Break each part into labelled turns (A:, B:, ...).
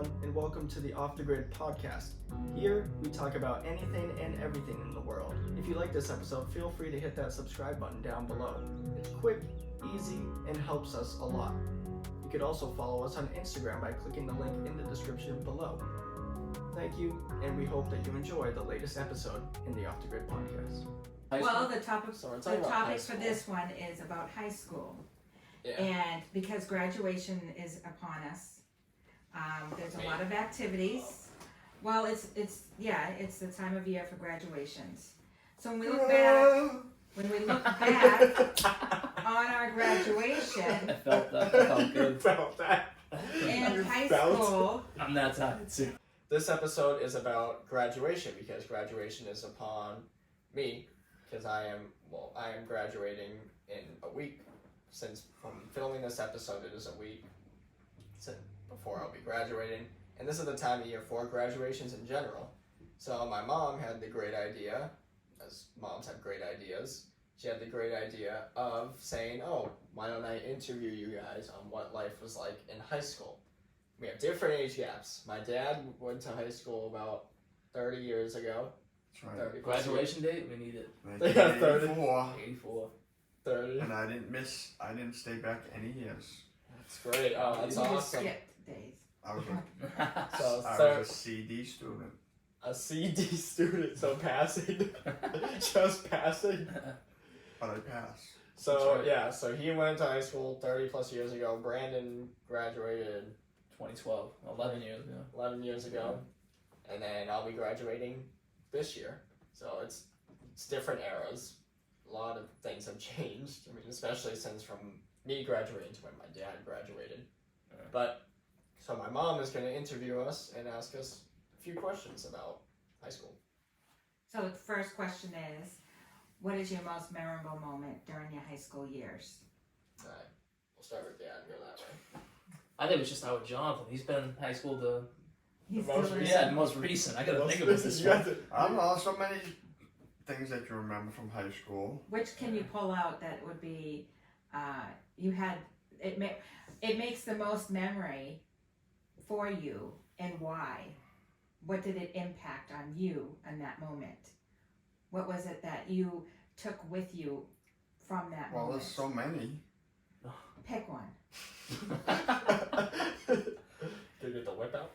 A: everyone, and welcome to the Off the Grid podcast. Here, we talk about anything and everything in the world. If you like this episode, feel free to hit that subscribe button down below. It's quick, easy, and helps us a lot. You could also follow us on Instagram by clicking the link in the description below. Thank you, and we hope that you enjoy the latest episode in the Off the Grid podcast.
B: Well, the topic
A: for
B: for this one is about high school.
A: Yeah.
B: And because graduation is upon us, there's a lot of activities. Well, it's the time of year for graduations. So when we look back on our graduation,
C: I felt that. That felt good.
A: You felt that.
B: in high school,
C: I'm that tired too.
A: This episode is about graduation because graduation is upon me because I am graduating in a week. Since from filming this episode, it is a week before I'll be graduating, and this is the time of year for graduations in general. So my mom had the great idea, as moms have great ideas, she had the great idea of saying, oh, why don't I interview you guys on what life was like in high school? We have different age gaps. My dad went to high school about 30 years ago.
D: That's right.
A: 30
C: Graduation date? We need it.
D: 1984.
C: 84.
A: 30.
D: And I didn't stay back any years.
A: That's great. Oh, that's
B: we just
A: awesome.
B: skipped days.
D: I was
A: So,
D: I was a CD student.
A: a CD student, so passing. Just passing.
D: But I passed.
A: So,
C: That's right.
A: yeah, so he went to high school 30 plus years ago. Brandon graduated
C: 2012. 11 years ago.
A: 11 years ago. And then I'll be graduating this year. So it's different eras. A lot of things have changed. I mean, especially since from me graduating to when my dad graduated.
C: Yeah.
A: But, so my mom is going to interview us and ask us a few questions about high school.
B: So the first question is, what is your most memorable moment during your high school years?
A: Alright, we'll start with dad and go that way.
C: I think it's just out with Jonathan. He's been in high school
B: He's
A: most
B: still in-
A: recent.
C: the most recent. I gotta think about this one.
D: I don't know, so many things that you remember from high school.
B: Which can you pull out that would be, you had, it makes the most memory for you, and why? What did it impact on you in that moment? What was it that you took with you from that
D: Well,
B: moment?
D: there's so many.
B: Pick one.
A: Did you get the whip out?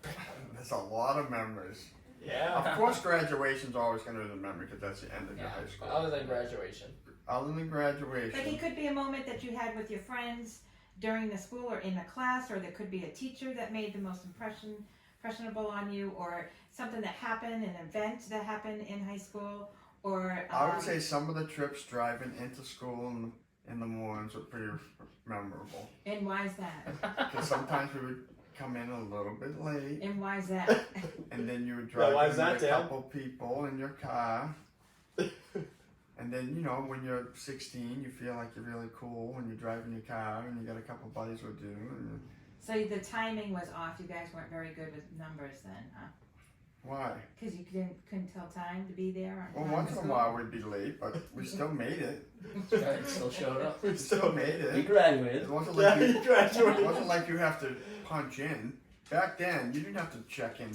D: There's a lot of memories.
A: Yeah.
D: Of course, graduation's always going to be the memory because that's the end of your high school.
A: Other than graduation.
D: Other than graduation.
B: But it could be a moment that you had with your friends during the school or in the class, or there could be a teacher that made the most impressionable on you, or something that happened, an event that happened in high school, or
D: I would say some of the trips driving into school in the mornings were pretty memorable.
B: And why is that?
D: Because sometimes we would come in a little bit late,
B: And why is that?
D: and then you would
A: Yeah,
D: drive
A: why
D: in
A: is
D: with
A: that,
D: a
A: Dan?
D: couple people in your car. And then, when you're 16, you feel like you're really cool when you're driving your car and you got a couple buddies with you. And
B: So the timing was off. You guys weren't very good with numbers then, huh?
D: why?
B: Because you couldn't tell time to be there on
D: Well,
B: time
D: once
B: for
D: in a
B: school?
D: while we'd be late, but we still made it.
C: Right, still showed up.
D: We still made
C: We
D: it.
C: graduated.
D: It wasn't
A: Yeah,
D: like
A: you
D: it
A: graduated.
D: wasn't like you have to punch in. Back then, you didn't have to check in.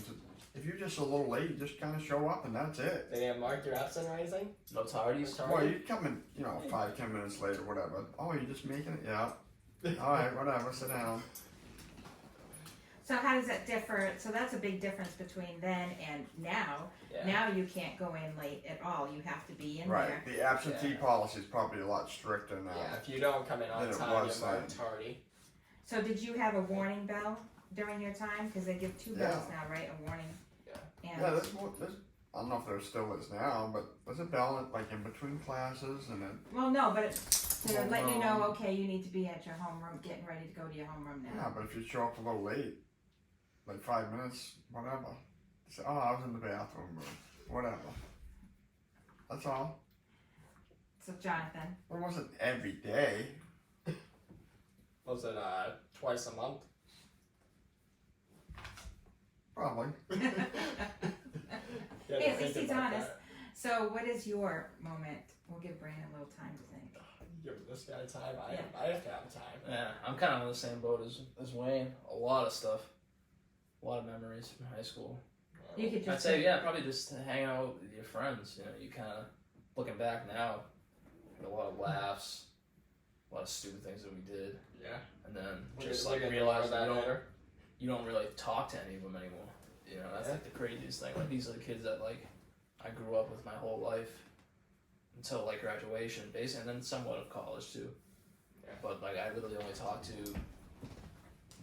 D: If you're just a little late, you just kind of show up and that's it.
A: They didn't mark your absent or anything?
C: No tardies.
D: Well, you'd come in, 5-10 minutes late or whatever. Oh, you're just making it? Yeah. All right, whatever. Sit down.
B: So how does that differ? So that's a big difference between then and now.
A: Yeah.
B: Now you can't go in late at all. You have to be in
D: Right.
B: there.
D: The absentee policy is probably a lot stricter now.
A: Yeah, if you don't come in on
D: Then it
A: time,
D: was
A: you're marked
D: then.
A: tardy.
B: So did you have a warning bell during your time? Because they give 2 bells now, right? A warning.
A: Yeah.
B: And
D: Yeah, I don't know if there still is now, but there's a bell like in between classes and then,
B: well, no, but to
D: Well,
B: let you
D: no.
B: know, okay, you need to be at your homeroom, getting ready to go to your homeroom now.
D: yeah, but if you show up a little late, like 5 minutes, whatever. Say, oh, I was in the bathroom or whatever. That's all.
B: So Jonathan,
D: It wasn't every day.
A: Was it twice a month?
D: Probably.
A: Yeah,
B: Hey, at
A: think
B: least he's
A: about
B: honest.
A: that.
B: So what is your moment? We'll give Brandon a little time to think.
A: Give this guy time.
B: Yeah.
A: I have to have time.
C: Yeah, I'm kind of on the same boat as Wayne. A lot of stuff. a lot of memories from high school.
B: You could
C: I'd
B: just
C: say, probably just hang out with your friends. You know, you kind of, looking back now, a lot of laughs, a lot of stupid things that we did.
A: Yeah.
C: And then
A: We're
C: just
A: gonna
C: like
A: talk
C: realize
A: about
C: that
A: that later.
C: you don't really talk to any of them anymore. You know, that's
A: Yeah.
C: like the craziest thing. Like, these are the kids that like I grew up with my whole life until like graduation, basically, and then somewhat of college too.
A: Yeah.
C: But like, I literally only talked to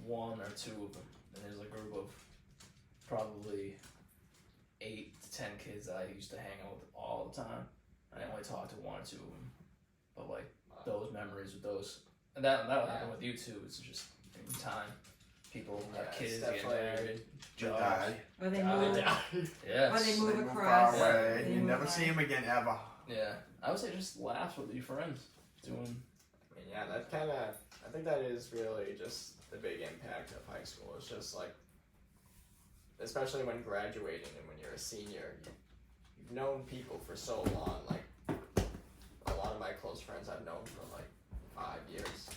C: 1 or 2 of them, and there's a group of probably 8 to 10 kids that I used to hang out with all the time. I only talked to 1 or 2 of them, but like those memories with those, and that'll happen with you too. It's just in time. People have
A: Yeah,
C: kids,
A: it's
C: get
A: definitely-
C: married,
D: They
C: jobs.
D: die.
B: or they
C: Yeah,
B: move,
C: they
A: Yeah.
C: Yes.
B: or they
D: They
B: move
D: move
B: across.
D: far away.
B: They
D: You
B: move
D: never
B: on.
D: see them again ever.
C: Yeah, I would say just laughs with your friends, doing.
A: I mean, yeah, that kind of, I think that is really just the big impact of high school. It's just like, especially when graduating and when you're a senior, you've known people for so long. Like, a lot of my close friends I've known for like 5 years.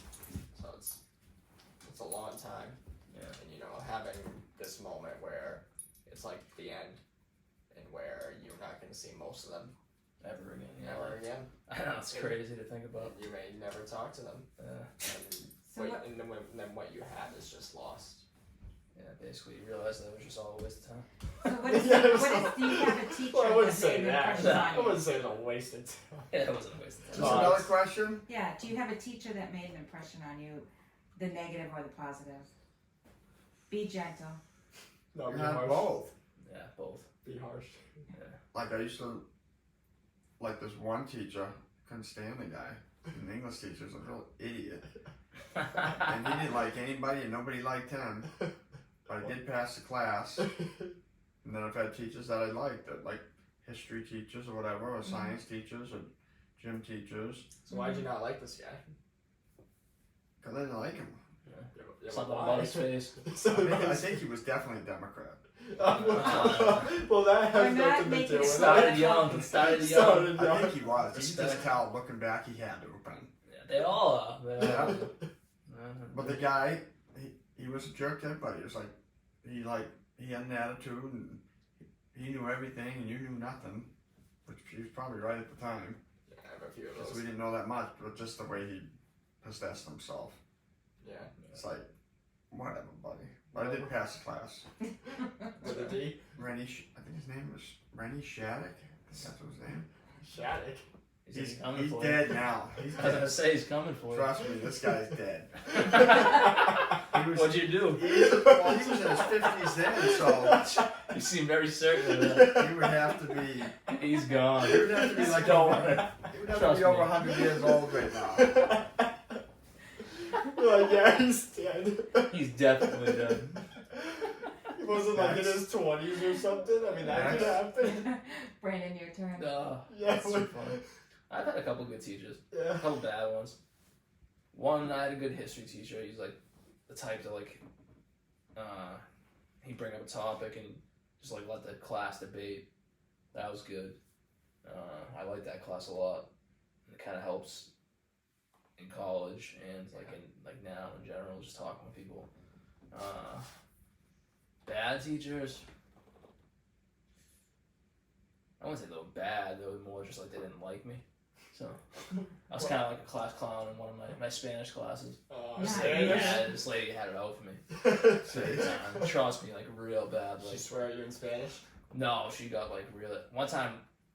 A: So it's a long time.
C: Yeah.
A: And, you know, having this moment where it's like the end and where you're not going to see most of them
C: Ever again, yeah.
A: ever again.
C: I know, it's crazy to think about.
A: You may never talk to them.
C: Yeah,
A: And,
B: So what,
A: and then what you had is just lost.
C: basically you realize that it was just all a waste of time.
B: so what is,
A: Yeah,
B: do you have a teacher
A: Well, I wouldn't
B: that
A: say
B: made an
A: that.
B: impression
A: I
B: on you?
A: wouldn't say it's a waste of time.
C: Yeah, it wasn't a waste of
D: Just
C: time.
D: another question.
B: Yeah, do you have a teacher that made an impression on you, the negative or the positive? Be gentle.
A: No,
D: You
A: be
D: had
A: harsh.
D: both.
C: Yeah, both.
A: Be harsh.
D: Like I used to, like this one teacher, couldn't stand the guy. An English teacher was a real idiot. And he didn't like anybody and nobody liked him. But I did pass the class. And then I've had teachers that I liked, like history teachers or whatever, or science teachers or gym teachers.
A: So why'd you not like this guy?
D: Because I didn't like him.
A: Yeah,
C: Something
A: why?
C: about his face.
D: I think he was definitely a Democrat.
A: Well, that
B: We're
A: has
B: not
A: nothing to
B: making
A: do with
C: Started
A: it.
C: young. Started young.
A: Started
D: I
A: young.
D: think he was. You can just
C: Respect.
D: tell, looking back, he had to have been.
C: Yeah, they all are.
D: Yeah.
C: Yeah.
D: But the guy, he was a jerk to everybody. It was like, he had an attitude and he knew everything and you knew nothing. Which he was probably right at the time.
A: Yeah, I have a few of
D: Because
A: those.
D: we didn't know that much, but just the way he possessed himself.
A: Yeah.
D: It's like, whatever, buddy. But I did pass the class.
A: With a D?
D: Rennie, I think his name was Rennie Shattuck. I think that's his name.
A: Shattuck.
C: He's coming
D: He's
C: for
D: dead
C: you.
D: now. He's
C: I was gonna
D: dead.
C: say he's coming for you.
D: Trust me, this guy's dead. He was,
C: What'd you do?
D: well, he was in his 50s then, so
C: You seem very certain of that.
D: he would have to be.
C: He's gone.
D: He would have to be like
C: Don't
D: over,
C: worry.
D: he would have
C: Trust
D: to be over
C: me.
D: 100 years old right now.
A: You're like, yeah, he's dead.
C: He's definitely dead.
A: He wasn't like in his 20s or something. I mean, that could happen.
B: Brandon, your turn.
A: Yeah,
C: That's too funny. I've had a couple good teachers.
A: yeah.
C: A couple bad ones. One, I had a good history teacher. He's like the type to like, he'd bring up a topic and just like let the class debate. That was good. I like that class a lot. It kind of helps in college and like in like now in general, just talking with people. Bad teachers. I wouldn't say they were bad. They were more just like they didn't like me. So I was kind of like a class clown in one of my Spanish classes.
B: Nice.
C: Yeah, this lady had it out for me. Big time. Trust me, like real bad.
A: She
C: Like
A: swear at you in Spanish?
C: no, she got like real. One time,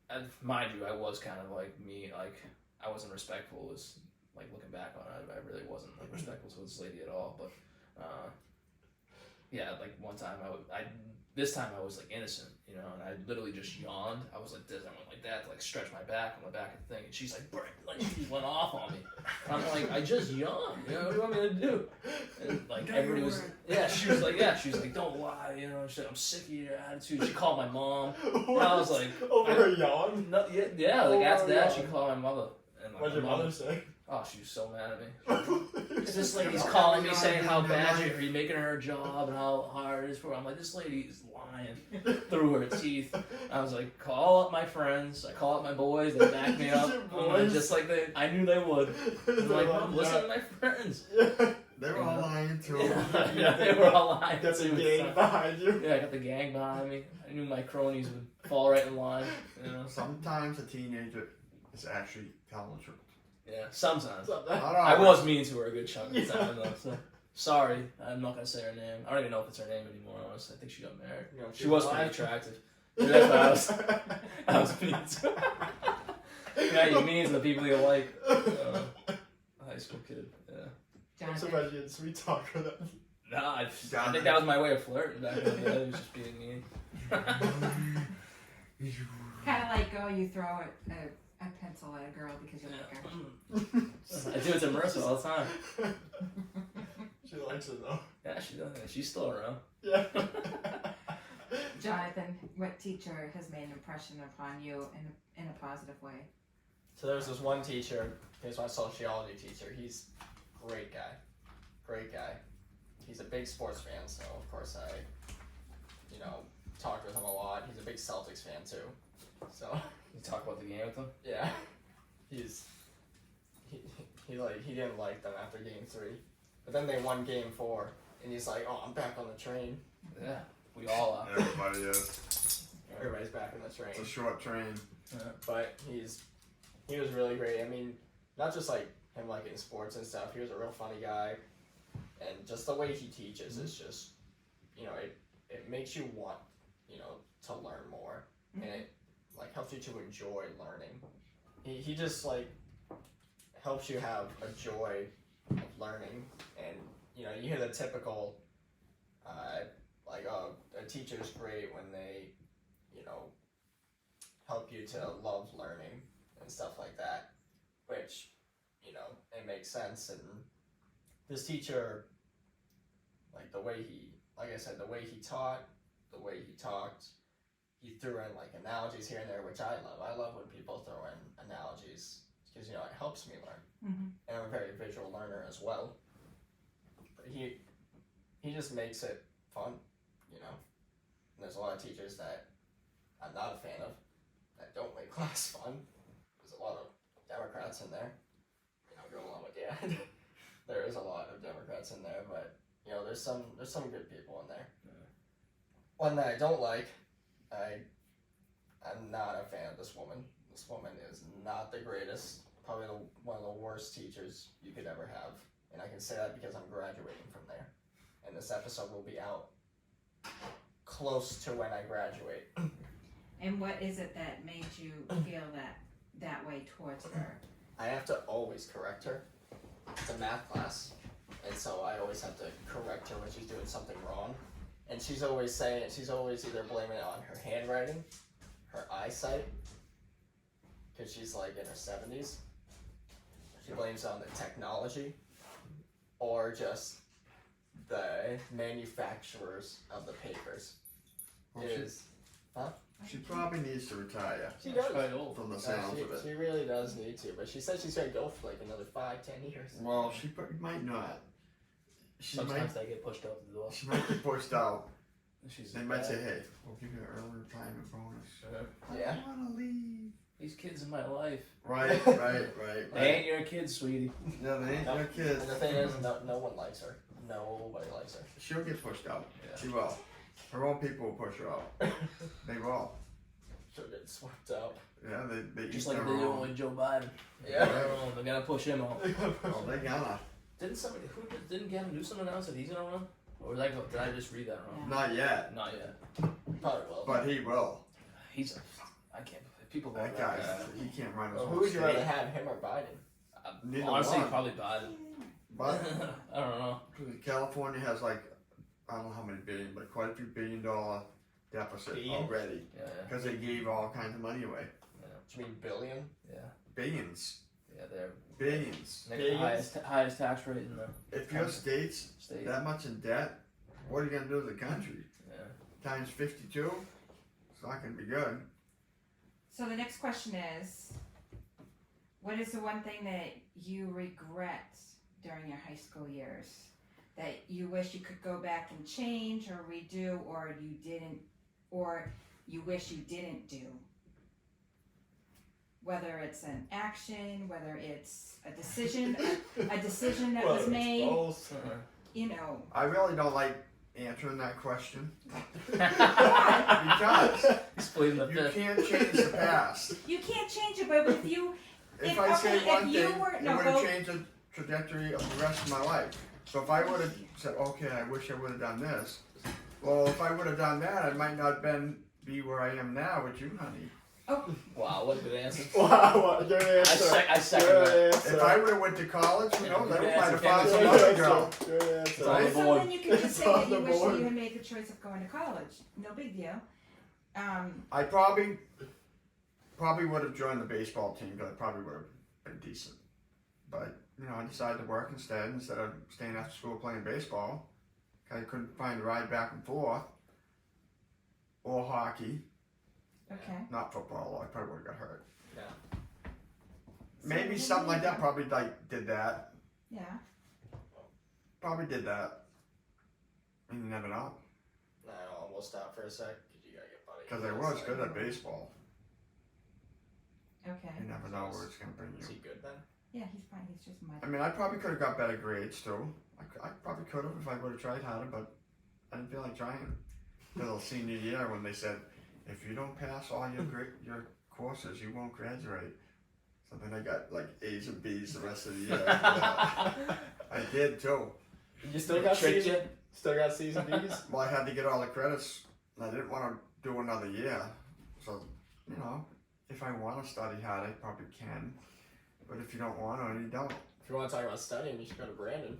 C: and mind you, I was kind of like me. Like I wasn't respectful. As like looking back on it, I really wasn't like respectful to this lady at all. But yeah, like one time this time I was like innocent, you know, and I literally just yawned. I was like this, I went like that to like stretch my back on the back of the thing, and she's like, "Brick," like she just went off on me. And I'm like, I just yawned, you know, what do you want me to do? And like everybody was, she was like, don't lie, you know. She's like, I'm sick of your attitude. She called my mom. And I was like,
A: Over a yawn?
C: no, yeah, like
A: Oh,
C: after that,
A: yeah.
C: she called my mother. And like,
A: What'd your
C: my mom-
A: mother say?
C: Oh, she was so mad at me. This lady's calling me saying how bad you're making her job and how hard it is for her. I'm like, this lady is lying through her teeth. I was like, call up my friends. I call up my boys. They back me up.
A: Your
C: I'm like,
A: boys?
C: just like I knew they would. I'm like, Mom, listen to my friends.
D: They were all lying too.
C: Yeah, they were all lying.
A: Got the
C: too.
A: gang behind you.
C: Yeah, I got the gang behind me. I knew my cronies would fall right in line. You know.
D: Sometimes a teenager is actually telling the truth.
C: Yeah, sometimes.
D: Not
C: I
D: always.
C: was mean to her a good chunk of the time though. So sorry, I'm not gonna say her name. I don't even know if it's her name anymore. Honestly, I think she got married.
A: You know,
C: She was pretty
A: alive.
C: attractive. Maybe that's why I was mean to her. Yeah, you mean to the people you like. High school kid. Yeah.
A: I'm
B: Jonathan.
A: surprised you had sweet talk with that.
C: Nah, I think that was my way of flirting back in the day. It was just being mean.
B: Kind of like, oh, you throw a pencil at a girl because you like her.
C: I do it to Marissa all the time.
A: She likes it though.
C: Yeah, she does. She's still around.
A: Yeah.
B: Jonathan, what teacher has made an impression upon you in a positive way?
A: So there's this one teacher, he's my sociology teacher. He's a great guy. Great guy. He's a big sports fan, so of course I, talked with him a lot. He's a big Celtics fan too. So
C: You talk about the game with them?
A: yeah. He didn't like them after game 3. But then they won game 4 and he's like, oh, I'm back on the train.
C: Yeah, we all are.
D: Everybody is.
A: Everybody's back on the train.
D: It's a short train.
A: But he was really great. I mean, not just like him like in sports and stuff. He was a real funny guy, and just the way he teaches is just, it makes you want, to learn more, and it like helps you to enjoy learning. He just like helps you have a joy of learning, and you hear the typical, like a teacher's great when they, help you to love learning and stuff like that, which, it makes sense. And this teacher, like the way he taught, the way he talked, he threw in like analogies here and there, which I love. I love when people throw in analogies because, it helps me learn.
B: Mm-hmm.
A: And I'm a very visual learner as well. But he just makes it fun, And there's a lot of teachers that I'm not a fan of, that don't make class fun. There's a lot of Democrats in there. Go along with there is a lot of Democrats in there, but there's some good people in there.
C: Yeah.
A: One that I don't like, I'm not a fan of this woman. This woman is not the greatest. Probably one of the worst teachers you could ever have, and I can say that because I'm graduating from there, and this episode will be out close to when I graduate.
B: And what is it that made you feel that way towards her?
A: I have to always correct her. It's a math class, and so I always have to correct her when she's doing something wrong. And she's always either blaming it on her handwriting, her eyesight, because she's like in her 70s. She blames it on the technology, or just the manufacturers of the papers.
D: Well, she probably needs to retire
A: She does.
C: Quite old.
D: from the sounds of it.
A: She really does need to, but she said she's gonna go for like another 5-10 years.
D: Well, she might not.
C: Sometimes they get pushed out the door.
D: She might get pushed out. They might
C: bad.
D: say, hey, we'll give you an early retirement bonus.
A: Yeah.
D: I want to leave.
C: These kids in my life.
D: Right.
C: They ain't your kids, sweetie.
D: No, they ain't
A: No.
D: your kids.
A: And the thing is, no one likes her. Nobody likes her.
D: She'll get pushed out.
C: Yeah.
D: She will. Her own people will push her out. They will.
A: She'll get swept out.
D: Yeah, they
C: Just
D: eat
C: like
D: their
C: they're doing
D: own.
C: with Joe Biden.
A: Yeah.
C: They're gonna push him out.
D: Oh, they gonna.
C: Didn't Gavin Newsom announce that he's gonna run? Or did I just read that wrong?
D: Not yet,
C: Not yet.
A: Probably will.
D: but he will.
C: I can't believe people go
D: That guy, he can't run his
A: Well,
D: own
A: who would you
D: state.
A: rather have, him or Biden?
D: Neither
C: Honestly,
D: one.
C: probably Biden.
D: But
C: I don't know.
D: California has like, I don't know how many billion, but quite a few $1 billion deficit
A: Billion?
D: already.
C: Yeah,
D: Because they gave all kinds of money away.
A: Do you mean billion?
C: yeah,
D: Billions.
C: yeah. They're
D: Billions.
C: the
A: Billions?
C: highest tax rate in the
D: If your state's
C: state.
D: that much in debt, what are you going to do as a country?
C: Yeah.
D: Times 52? It's not going to be good.
B: So the next question is, what is the one thing that you regret during your high school years? That you wish you could go back and change or redo, or you didn't, or you wish you didn't do? whether it's an action, whether it's a decision, a decision that
A: Well,
B: was
A: it's
B: made,
A: both.
B: you know.
D: I really don't like answering that question because
C: He's pleading the
D: you
C: fifth.
D: can't change the past.
B: You can't change it, but if you,
D: If I say
B: okay,
D: one
B: if you
D: thing,
B: were-
D: it
B: no,
D: would have
B: go-
D: changed the trajectory of the rest of my life. So if I would have said, okay, I wish I would have done this. Well, if I would have done that, I might not be where I am now with you, honey.
C: Wow, what a good answer.
A: Wow, what, good
C: I,
A: answer.
C: I second
A: Good
C: that.
A: answer.
D: If I would have went to college, who
C: Yeah,
D: knows? I
C: good
D: might have
C: answer.
D: found some
A: Good
D: other
A: answer.
D: girl.
A: Good answer.
C: It's on the
B: so
C: board.
B: then you can just
A: It's
B: say
A: on
B: that you
A: the
B: wish
A: board.
B: that you had made the choice of going to college. No big deal.
D: I probably would have joined the baseball team because I probably would have been decent. But, I decided to work instead of staying after school playing baseball. I couldn't find a ride back and forth. Or hockey.
B: Okay.
D: Not football, I probably would have got hurt.
A: Yeah.
D: Maybe
B: So
D: something like
B: then
D: that, probably did that.
B: Yeah.
D: Probably did that. And you never know.
A: I almost stopped for a sec because you gotta get buddy.
D: Because I was good at baseball.
B: Okay.
D: You never know where it's going to bring
A: Is
D: you.
A: he good then?
B: Yeah, he's fine. He's just mud.
D: I mean, I probably could have got better grades too. I probably could have if I would have tried harder, but I didn't feel like trying. Until senior year when they said, if you don't pass all your courses, you won't graduate. So then I got like A's and B's the rest of the year. After that. I did too.
A: You still got
C: Tricked
A: C's?
C: you?
A: Still got C's and D's?
D: Well, I had to get all the credits. And I didn't want to do another year. So, if I want to study hard, I probably can. But if you don't want to, you don't.
A: If you want to talk about studying, you should go to Brandon.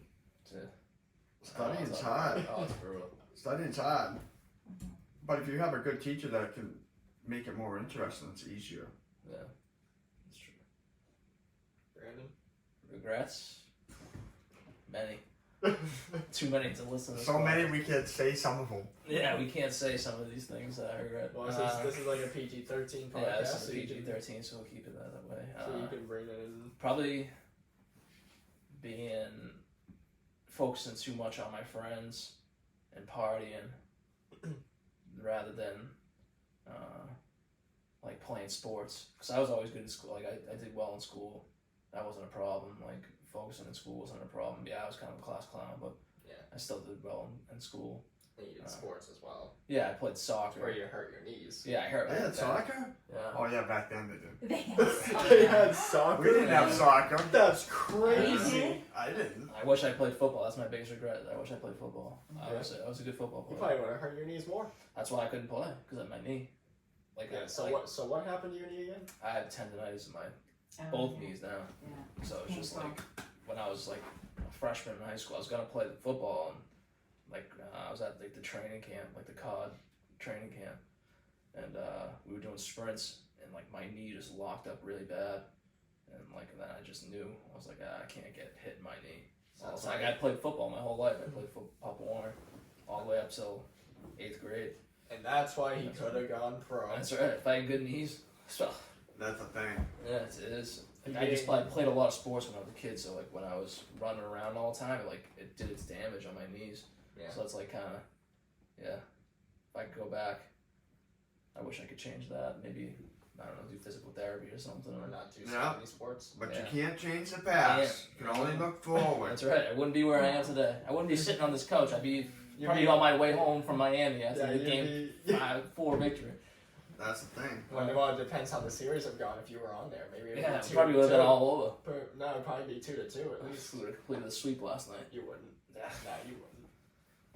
D: Studying's hard.
C: Oh, it's brutal.
D: Studying's hard. But if you have a good teacher that can make it more interesting, it's easier.
C: Yeah, that's true.
A: Brandon?
C: Regrets? Many. Too many to listen to.
D: So many we can't say some of them.
C: Yeah, we can't say some of these things that I regret.
A: Well, this is like a PG-13 podcast.
C: Yeah, this is
A: so you can-
C: PG-13, so we'll keep it that way.
A: So you can bring it in.
C: Probably being focusing too much on my friends and partying rather than like playing sports. Because I was always good in school. Like I did well in school. That wasn't a problem. Like focusing in school wasn't a problem. Yeah, I was kind of a class clown, but
A: Yeah.
C: I still did well in school.
A: And you did sports as well.
C: Yeah, I played
A: Where
C: soccer.
A: you hurt your knees.
C: Yeah, I hurt
D: They
C: my
D: had
C: back.
D: soccer?
C: Yeah.
D: Oh yeah, back then they did.
B: They had
A: They
B: soccer.
A: had soccer?
D: We didn't have soccer.
A: That's
B: We
A: crazy.
B: did.
D: I didn't.
C: I wish I played football. That's my biggest regret. I wish I played football. I
A: Yeah.
C: was a good football
A: You
C: player.
A: probably would have hurt your knees more.
C: That's why I couldn't play because of my knee. Like,
A: Yeah. So
C: like,
A: what happened to your knee again?
C: I had tendonitis in my
B: Oh,
C: both
B: yeah.
C: knees now.
B: Yeah.
C: So it's just
B: Painful.
C: like when I was like a freshman in high school, I was gonna play football and like I was at like the training camp, like the COD training camp, and we were doing sprints and like my knee just locked up really bad, and like then I just knew I was like I can't get hit in my knee. So I was like I played football my whole life. I played Pop Warner all the way up till 8th grade.
A: And that's why he could have gone pro.
C: That's right. If I had good knees, so
D: That's the thing.
C: yeah, it is. Like,
A: You
C: I just
A: did-
C: played a lot of sports when I was a kid, so like when I was running around all the time, it did its damage on my knees.
A: Yeah.
C: So it's like kind of, yeah. If I could go back, I wish I could change that. Maybe I don't know, do physical therapy or something.
A: Or not do so
D: Yeah.
A: many sports.
D: But
C: Yeah.
D: you can't change the past. You can only look forward.
C: That's right. I wouldn't be where I am today. I wouldn't be sitting on this couch. I'd be
A: You'd
C: probably
A: be-
C: on my way home from Miami after
A: Yeah,
C: the
A: you'd
C: game
A: be-
C: 5-4 victory.
D: That's the thing.
A: Well, it depends how the series have gone. If you were on there, maybe it'd
C: Yeah,
A: be
C: it probably would have been
A: 2-2.
C: all over.
A: No, it'd probably be 2-2 at least.
C: We would have completed the sweep last night.
A: You wouldn't. Nah, you wouldn't.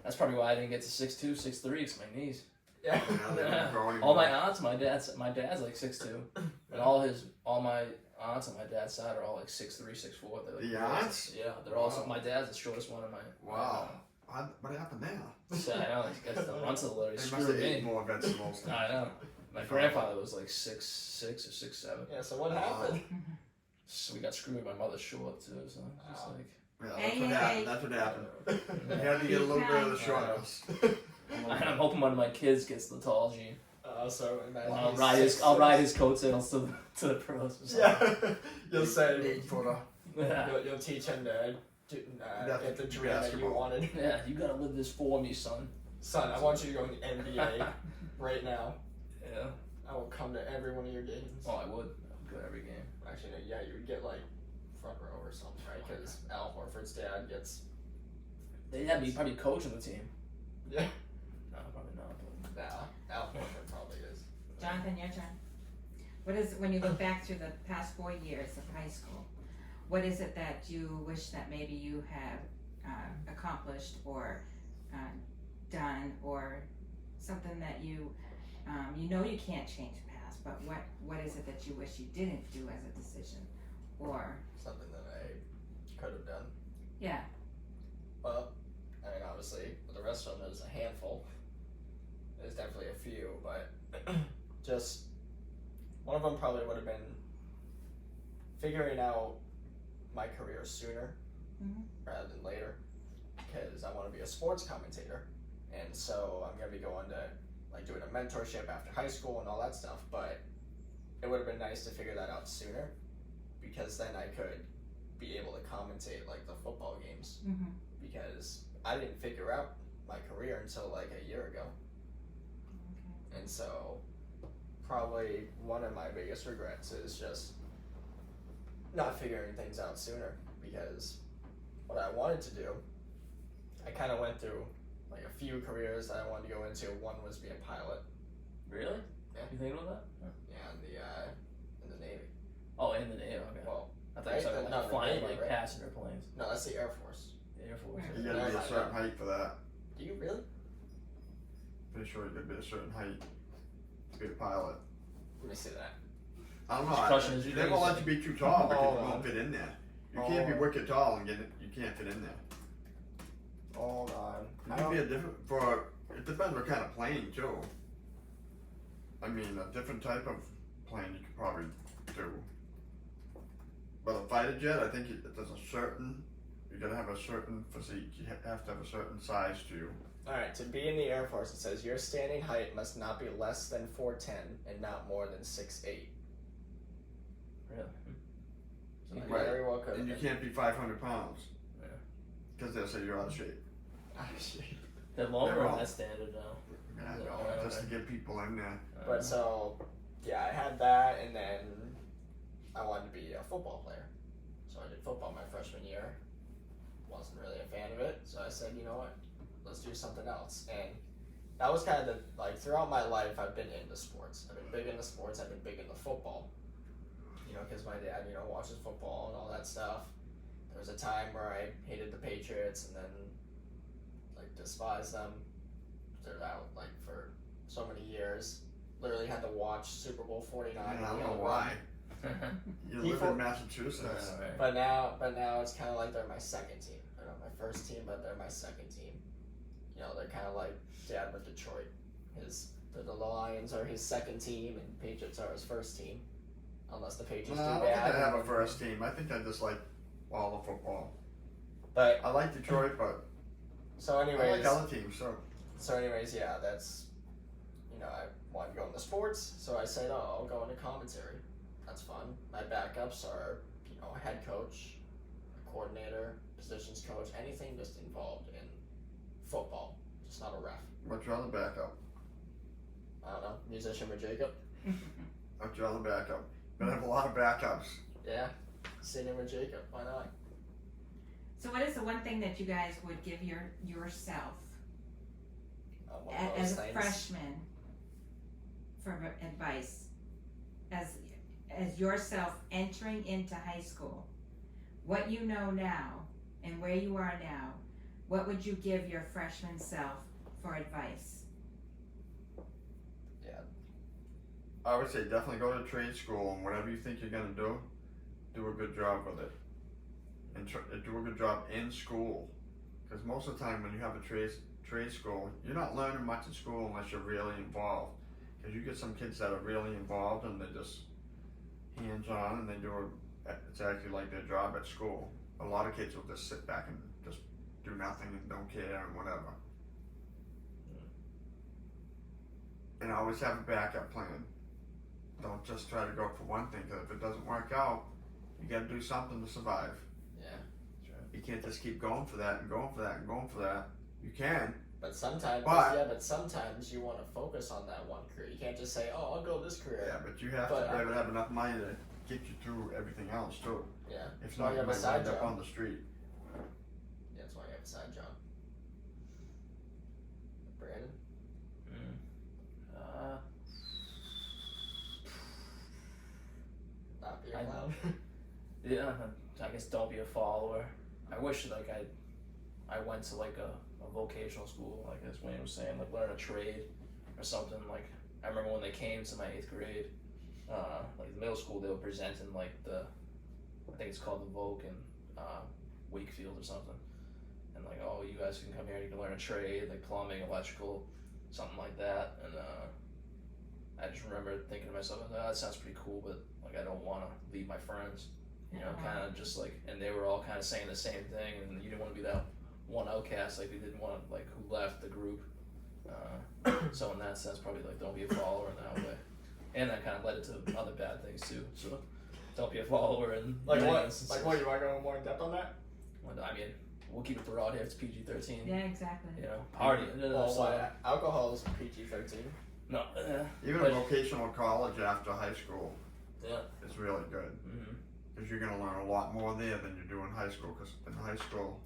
C: That's probably why I didn't get to 6'2", 6'3", because my knees.
A: Yeah.
D: Now they don't grow anymore.
C: All my aunts, my dad's like 6'2", and all my aunts on my dad's side are all like 6'3", 6'4". They're like
D: The aunts?
C: Yeah, they're also
D: Wow.
C: my dad's the shortest one in my.
D: Wow. What happened there?
C: So I know like, that's the runs of the literally
D: They must
C: screwed
D: have eaten
C: me.
D: more vegetables.
C: I know. My grandfather was like 6'6" or 6'7".
A: Yeah. So what happened?
C: So we got screwed. My mother's short too, so it's just
A: Wow.
C: like.
D: Yeah,
B: Hey,
D: that's what
B: hey,
D: happened.
B: hey.
D: That's what happened. You
C: Yeah.
D: had to get a little bit of the shortness.
C: I'm hoping one of my kids gets the tall gene.
A: So imagine
C: I'll
A: he's
C: ride his
A: 6'6".
C: I'll ride his coattails to the pros. Or something.
A: Yeah. You'll say.
D: Big footer.
C: Yeah.
A: You'll teach him to
D: That's
A: get the dream that you
D: basketball.
A: wanted.
C: Yeah, you gotta live this for me, son.
A: Son, I want you to go in the NBA right now.
C: Yeah.
A: I will come to every one of your games.
C: Oh, I would. go to every game.
A: Actually, no, yeah, you would get like front row or something, right? Because Al Horford's dad gets.
C: They had me probably coaching the team.
A: Yeah.
C: No, probably not. But
A: Nah, Al Horford probably is.
B: Jonathan, your turn. What is, when you look back through the past 4 years of high school, what is it that you wish that maybe you have accomplished or done, or something that you you can't change the past, but what is it that you wish you didn't do as a decision, or
A: Something that I could have done.
B: yeah,
A: Well, I mean, obviously, with the rest of them, there's a handful. There's definitely a few, but just one of them probably would have been figuring out my career sooner
B: Mhm.
A: rather than later, because I want to be a sports commentator, and so I'm gonna be going to like doing a mentorship after high school and all that stuff. But it would have been nice to figure that out sooner, because then I could be able to commentate like the football games,
B: mm-hmm.
A: because I didn't figure out my career until like a year ago. And so probably one of my biggest regrets is just not figuring things out sooner, because what I wanted to do, I kind of went through like a few careers that I wanted to go into. One was be a pilot.
C: really?
A: Yeah.
C: You thinking about that?
A: Yeah, in the Navy.
C: Oh, in the Navy. Okay.
A: Well,
C: I thought you were talking
A: no,
C: like
A: the
C: flying
A: Navy,
C: like
A: right?
C: passenger planes.
A: No, that's the Air Force.
C: The Air Force.
B: Right.
D: You gotta be a certain height for that.
A: Do you really?
D: Pretty sure you gotta be a certain height to be a pilot.
A: Let me see that.
D: I don't
C: Just
D: know.
C: crushing his
D: They
C: dreams.
D: won't let you be too tall because
A: Hold
D: you
A: on.
D: won't fit in there. You can't be wicked tall and you can't fit in there.
A: Hold on.
D: You can be a different it depends what kind of plane too. I mean, a different type of plane you could probably do. But a fighter jet, I think there's you gotta have a certain physique. You have to have a certain size to you.
A: Alright, to be in the Air Force, it says your standing height must not be less than 4'10" and not more than 6'8".
C: Really?
A: So you
D: Right.
A: very well could.
D: And you can't be 500 pounds.
C: Yeah.
D: Because they'll say you're out of shape.
C: They're longer
D: They're
C: than
D: all-
C: that standard now.
D: Yeah,
C: Yeah,
D: no,
C: right,
D: just to
C: right.
D: get people in there.
A: But so, yeah, I had that, and then I wanted to be a football player. So I did football my freshman year. Wasn't really a fan of it, so I said, you know what, let's do something else. And that was kind of throughout my life, I've been into sports. I've been big into sports. I've been big into football. You know, because my dad, watches football and all that stuff. There was a time where I hated the Patriots and then despised them. They're out for so many years. Literally had to watch Super Bowl 49.
D: I don't
A: you
D: know
A: run.
D: why. You live
A: People-
D: in Massachusetts.
C: Right.
A: But now it's kind of like they're my second team. They're not my first team, but they're my second team. They're kind of like Dad with Detroit. The Lions are his second team, and Patriots are his first team. Unless the Patriots
D: No, I
A: do
D: don't think
A: bad.
D: I have a first team. I think I just like all the football.
A: But
D: I like Detroit, but
A: so
D: I
A: anyways,
D: like other teams. So
A: yeah, that's I wanted to go into sports, so I said, oh, I'll go into commentary. That's fun. My backups are a head coach, a coordinator, positions coach, anything just involved in football, just not a ref.
D: what's your other backup?
A: I don't know, musician with Jacob.
D: What's your other backup? Gonna have a lot of backups.
A: Yeah, singing with Jacob. Why not?
B: So what is the one thing that you guys would give yourself
A: One of those
B: as a
A: things.
B: freshman for advice, as yourself entering into high school? What you know now and where you are now, what would you give your freshman self for advice?
D: I would say definitely go to trade school, and whatever you think you're gonna do a good job with it, and do a good job in school. Because most of the time when you have a trade school, you're not learning much in school unless you're really involved. Because you get some kids that are really involved and they're just hands-on, and they do it's actually like their job at school. A lot of kids will just sit back and just do nothing and don't care and whatever. And always have a backup plan. Don't just try to go for one thing, because if it doesn't work out, you gotta do something to survive.
A: Yeah,
C: That's right.
D: You can't just keep going for that and going for that and going for that. You can.
A: but sometimes
D: But-
A: sometimes you want to focus on that one career. You can't just say, oh, I'll go this career.
D: Yeah, but you have
A: But
D: to be able to have enough money to get you through everything else too.
A: Yeah.
D: If
A: why
D: not,
A: you
D: you
A: have a
D: might
A: side
D: wind up
A: job.
D: on the street.
A: Yeah, that's why you have a side job. Brandon? Not being loud.
C: Yeah, I guess don't be a follower. I wish like I went to like a vocational school, like as Wayne was saying, like learn a trade or something. Like I remember when they came to my 8th grade, like middle school, they were presenting like I think it's called the Vogue in Wakefield or something, and like, oh, you guys can come here, you can learn a trade, like plumbing, electrical, something like that. And I just remember thinking to myself, oh, that sounds pretty cool, but like I don't want to leave my friends. You know, kind of just like, and they were all kind of saying the same thing, and you didn't want to be that one outcast, like we didn't want, like, who left the group. So in that sense, probably like don't be a follower in that way, and that kind of led it to other bad things too. So don't be a follower and
A: Like what? Like what? You want to go more in depth on that?
C: Well, I mean, we'll keep it broad here. It's PG-13.
B: Yeah, exactly.
C: You know, party.
A: Well, what? Alcohol is PG-13.
C: No.
D: Even a vocational college after high school
C: Yeah.
D: is really good.
C: Mm-hmm.
D: Because you're going to learn a lot more there than you do in high school. Because in high school,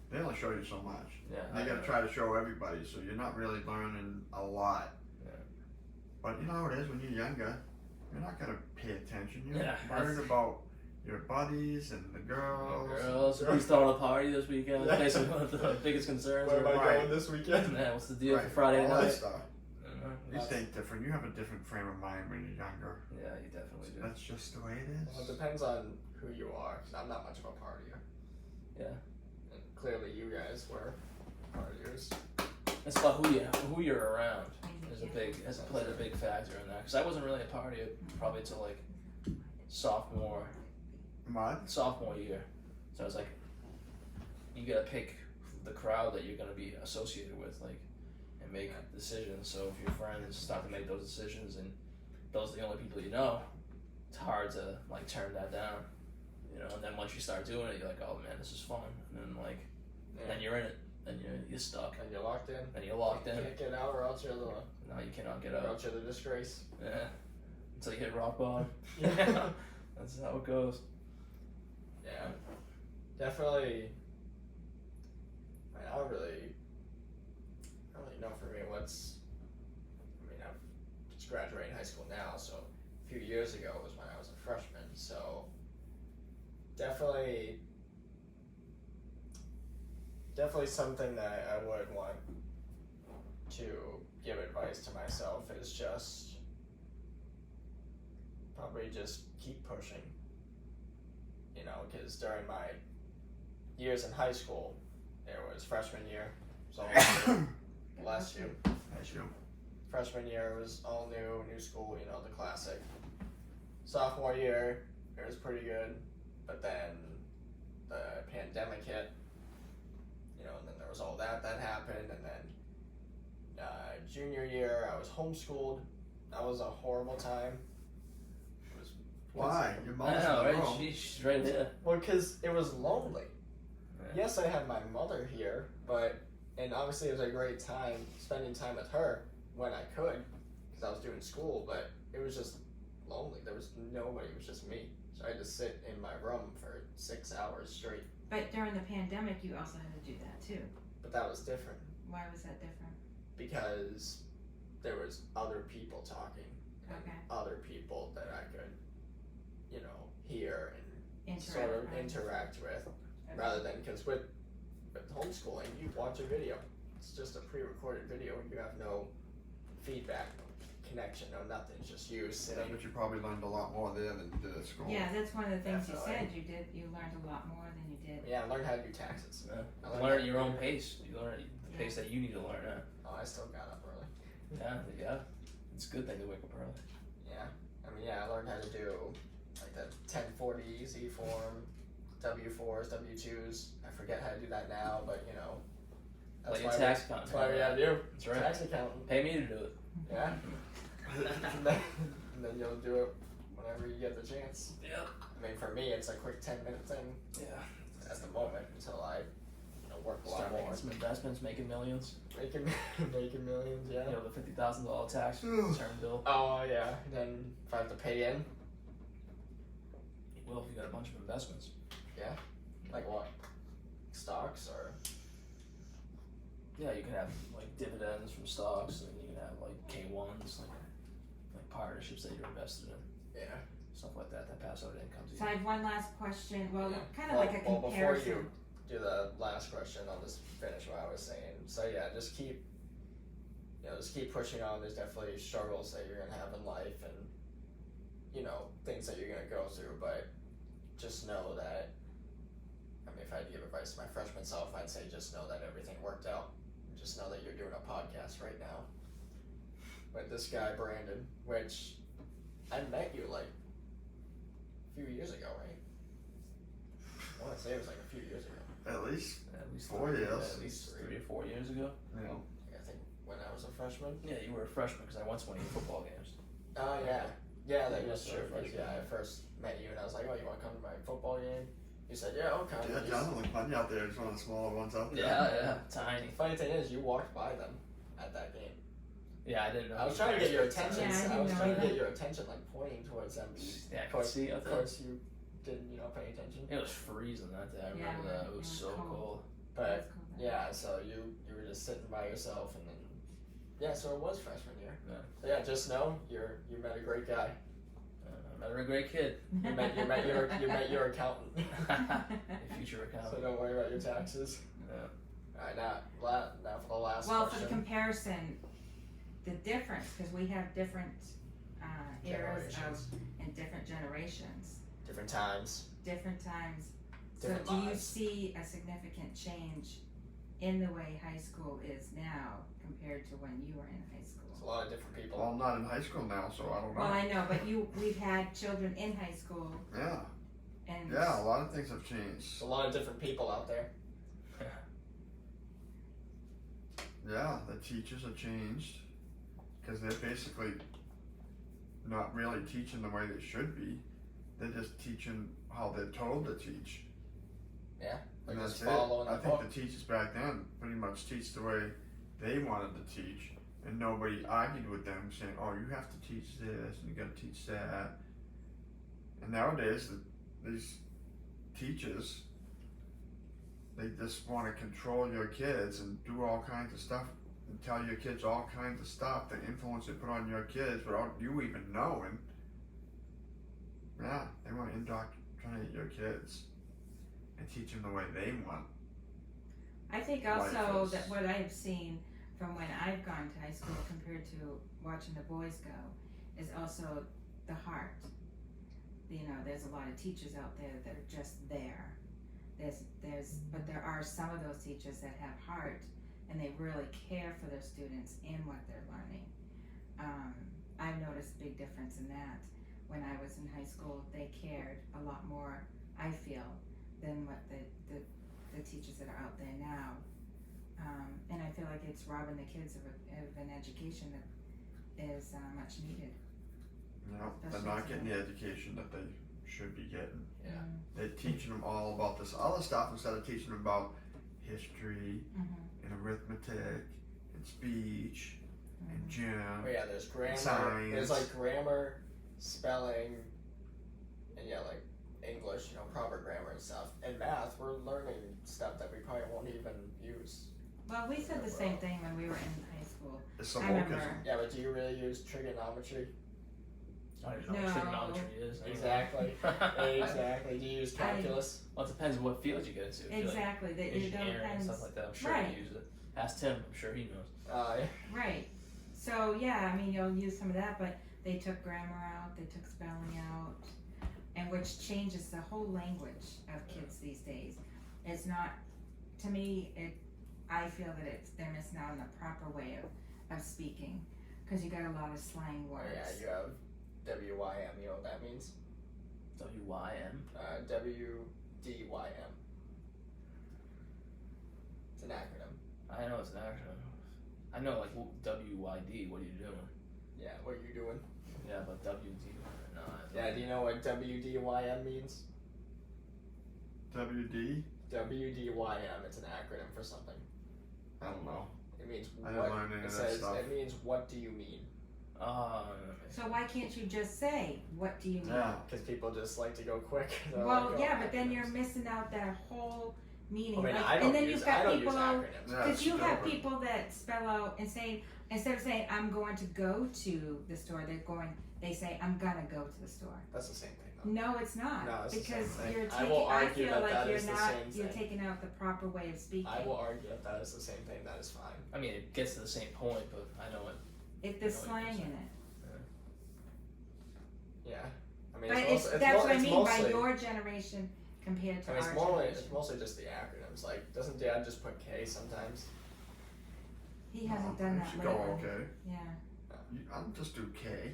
D: they only show you so much.
C: Yeah.
D: They got to try to show everybody, so you're not really learning a lot.
C: Yeah.
D: But you know how it is when you're younger. You're not going to pay attention. You're
C: Yeah,
D: worried about your buddies and the girls.
C: Girls, we start a party this weekend.
A: Yeah.
C: Basically, one of the biggest concerns.
A: Where am I
D: Right.
A: going this weekend?
C: Man, what's the deal
D: Right.
C: for Friday
D: All that
C: night?
D: stuff. You
A: That's-
D: think different. You have a different frame of mind when you're younger.
C: Yeah, you definitely do.
D: That's just the way it
A: Well, it
D: is.
A: depends on who you are. 'Cause I'm not much of a partier.
C: Yeah.
A: And clearly, you guys were partiers.
C: It's about who you're around. Played a big factor in that. Because I wasn't really a partier probably till like sophomore year. So it's like you gotta pick the crowd that you're gonna be associated with, like, and make decisions. So if your friends start to make those decisions and those are the only people you know, it's hard to like turn that down. You know, and then once you start doing it, you're like, oh man, this is fun. And then like, then you're in it. Then you're stuck.
A: And you're locked in.
C: And you're locked in.
A: You can't get out, or else you're the
C: No, you cannot get
A: or
C: out.
A: else you're the disgrace.
C: Yeah. Until you hit rock bottom.
A: Yeah.
C: That's how it goes.
A: Yeah, definitely. I don't really know for me what's. I mean, I'm just graduating high school now, so a few years ago was when I was a freshman. So definitely something that I would want to give advice to myself is just probably just keep pushing. You know, because during my years in high school, there was freshman year, so bless you.
D: As you.
A: Freshman year was all new school, you know, the classic. Sophomore year, it was pretty good, but then the pandemic hit, you know, and then there was all that happened, and then junior year, I was homeschooled. That was a horrible time. It was
D: Why? Your
C: I
D: mom's
C: know,
D: in the
C: right?
D: room.
C: She's right here.
A: well, because it was lonely.
C: Yeah.
A: Yes, I had my mother here, and obviously it was a great time spending time with her when I could, because I was doing school, but it was just lonely. There was nobody, it was just me. So I had to sit in my room for 6 hours straight.
B: But during the pandemic, you also had to do that too.
A: But that was different,
B: Why was that different?
A: because there was other people talking, and
B: Okay.
A: other people that I could, you know, hear and sort of
B: right?
A: interact with,
B: Okay.
A: rather than, because with homeschooling, you watch a video. It's just a pre-recorded video. You have no feedback, no connection, no nothing. It's just you
D: Yeah,
A: sitting.
D: but you probably learned a lot more there than you did at school.
B: Yeah, that's one of the things you
A: Definitely.
B: said. You learned a lot more than you did.
A: Yeah, learn how to do taxes.
C: Yeah.
A: I learned
C: Learn
A: how
C: at
A: to
C: your
A: do
C: own
A: it.
C: pace. You learn at the pace that you need to learn at.
A: Oh, I still got up early.
C: Yeah. It's a good thing to wake up early.
A: Yeah, I mean, I learned how to do like the 1040 Z form, W4s, W2s. I forget how to do that now, but you know,
C: Like a
A: why
C: tax
A: we,
C: accountant.
A: that's why we gotta do
C: That's right.
A: tax accountant.
C: Pay me to do it.
A: Yeah, and then you'll do it whenever you get the chance.
C: Yeah.
A: I mean, for me, it's a quick 10-minute thing
C: Yeah.
A: at the moment until I, work a lot
C: Start
A: more.
C: making some investments, making millions.
A: Making millions, yeah.
C: The $50,000 tax return bill.
A: Oh yeah. Then if I have to pay in,
C: will if you got a bunch of investments.
A: Like what? Stocks or?
C: Yeah, you can have like dividends from stocks, and you can have like K1s, like partnerships that you're invested in,
A: Yeah.
C: stuff like that pass out income to
B: So I have one last question. Well, kind of
A: Well,
B: like a
A: before
B: comparison.
A: you do the last question, I'll just finish what I was saying. So yeah, just keep pushing on. There's definitely struggles that you're gonna have in life, and things that you're gonna go through. But just know that. I mean, if I had to give advice to my freshman self, I'd say just know that everything worked out. Just know that you're doing a podcast right now with this guy Brandon, which I met you like a few years ago, right? I want to say it was like a few years ago.
D: At least
C: at least
D: 4 years.
C: At least 3 or 4 years ago.
D: Yeah.
A: I think when I was a freshman.
C: Yeah, you were a freshman because I went to one of your football games.
A: Oh yeah, that
C: Yeah,
A: is
C: you
A: true.
C: were a
A: 'Cause,
C: freshman.
A: I first met you and I was like, oh, you want to come to my football game? You said, yeah, okay.
D: Yeah, John looked funny out there. It's one of the smaller ones out there.
C: Yeah, tiny.
A: Funny thing is, you walked by them at that game.
C: Yeah, I didn't know.
A: I was trying to get your attention.
B: Yeah, I
A: I was
B: didn't
A: trying
B: know
A: to
B: that.
A: get your attention, like pointing towards them.
C: Yeah, I
A: Of
C: could
A: course,
C: see out
A: of
C: there.
A: course, you didn't, pay attention.
C: It was freezing that day. I
B: Yeah,
C: remember that. It was
B: it was
C: so
B: cold.
C: cold.
A: But
B: That's cool, then.
A: yeah, so you were just sitting by yourself, and then so it was freshman year.
C: Yeah.
A: So yeah, just know you met a great guy.
C: I met a great kid.
A: You met your accountant.
C: A future
A: So
C: accountant.
A: don't worry about your taxes.
C: Yeah.
A: All right, now for the last
B: Well, for
A: question.
B: the comparison, the difference, because we have different eras
A: Generations.
B: and different generations,
A: Different times.
B: different times.
A: Different
B: So do you
A: lives.
B: see a significant change in the way high school is now compared to when you were in high school?
A: It's a lot of different people.
D: Well, I'm not in high school now, so I don't know.
B: Well, I know, but we've had children in high school,
D: Yeah,
B: and
D: yeah, a lot of things have changed.
A: There's a lot of different people out there.
D: Yeah, the teachers have changed because they're basically not really teaching the way they should be. They're just teaching how they're told to teach.
A: Yeah, they're
D: And
A: just
D: that's it.
A: following
D: I
A: the
D: think
A: book.
D: the teachers back then pretty much teach the way they wanted to teach, and nobody argued with them saying, "Oh, you have to teach this and you got to teach that." And nowadays, these teachers, they just want to control your kids and do all kinds of stuff and tell your kids all kinds of stuff, the influence they put on your kids without you even knowing. Yeah, they want to indoctrinate your kids and teach them the way they want.
B: I think
D: Life
B: also
D: is-
B: that what I've seen from when I've gone to high school compared to watching the boys go is also the heart. There's a lot of teachers out there that are just there. But there are some of those teachers that have heart and they really care for their students and what they're learning. I've noticed a big difference in that. When I was in high school, they cared a lot more, I feel, than what the teachers that are out there now. And I feel like it's robbing the kids of an education that is much needed.
D: You know, they're
B: Especially
D: not getting
B: today.
D: the education that they should be getting.
A: Yeah.
D: They're teaching them all about this other stuff instead of teaching them about history
B: Mm-hmm.
D: and arithmetic and speech and gym.
A: Oh yeah, there's grammar.
D: Science.
A: There's like grammar, spelling, and like English, proper grammar and stuff. And math, we're learning stuff that we probably won't even use.
B: Well, we said the same thing when we were in high school.
D: It's some
B: I remember.
D: wokeism.
A: Yeah, but do you really use trigonometry?
C: I don't even know what
B: No.
C: trigonometry is.
A: Exactly. Exactly. Do you use calculus?
C: Well, it depends what field you get into. If you're, like,
B: Exactly. That you don't
C: engineering and
B: depends.
C: stuff like that. I'm sure
B: Right.
C: he uses it. Ask Tim. I'm sure he knows.
A: Yeah.
B: Right. So yeah, I mean you'll use some of that, but they took grammar out, they took spelling out, and which changes the whole language of kids these days. It's not, to me, I feel that they're missing out on the proper way of speaking, because you got a lot of slang
A: Oh,
B: words.
A: yeah, you have WYM. You know what that means?
C: WYM.
A: WDYM. It's an acronym.
C: I know it's an acronym. I know like WYD. What are you doing?
A: Yeah. What are you doing?
C: Yeah, but WD. No.
A: Yeah. Do you know what WDYM means?
D: WD?
A: WDYM. It's an acronym for something.
D: I don't know.
A: It means
D: I didn't
A: what.
D: learn any
A: It
D: of that
A: says
D: stuff.
A: it means what do you mean?
B: So why can't you just say, what do you mean?
D: Yeah.
A: Because people just like to go quick. They're
B: Well,
A: like, oh,
B: yeah, but then you're
A: acronyms.
B: missing out that whole meaning.
A: I mean,
B: like,
A: I don't
B: and then
A: use,
B: you've got
A: I don't
B: people,
A: use acronyms.
D: Yeah,
B: because you have
D: stupid.
B: people that spell out and say, instead of saying, I'm going to go to the store, they say, I'm gonna go to the store.
A: That's the same thing, though.
B: No, it's not.
A: No, it's the
B: because
A: same thing.
B: you're
A: I
B: taking,
A: will
B: I
A: argue
B: feel
A: that
B: like
A: that
B: you're
A: is the
B: not,
A: same
B: you're
A: thing.
B: taking out the proper way of speaking.
A: I will argue that is the same thing. That is fine.
C: I mean, it gets to the same point, but I know it.
B: If there's
C: I know what
B: slang
C: you're
B: in it.
A: Yeah. I mean,
B: But
A: it's
B: that's what I
A: it's
B: mean
A: mostly,
B: by your generation compared to
A: I mean,
B: our
A: it's
B: generation.
A: mostly just the acronyms. Like, doesn't Dad just put K sometimes?
B: He hasn't done
D: You
B: that
D: should
B: lately.
D: go okay.
B: Yeah,
D: I'll just do K.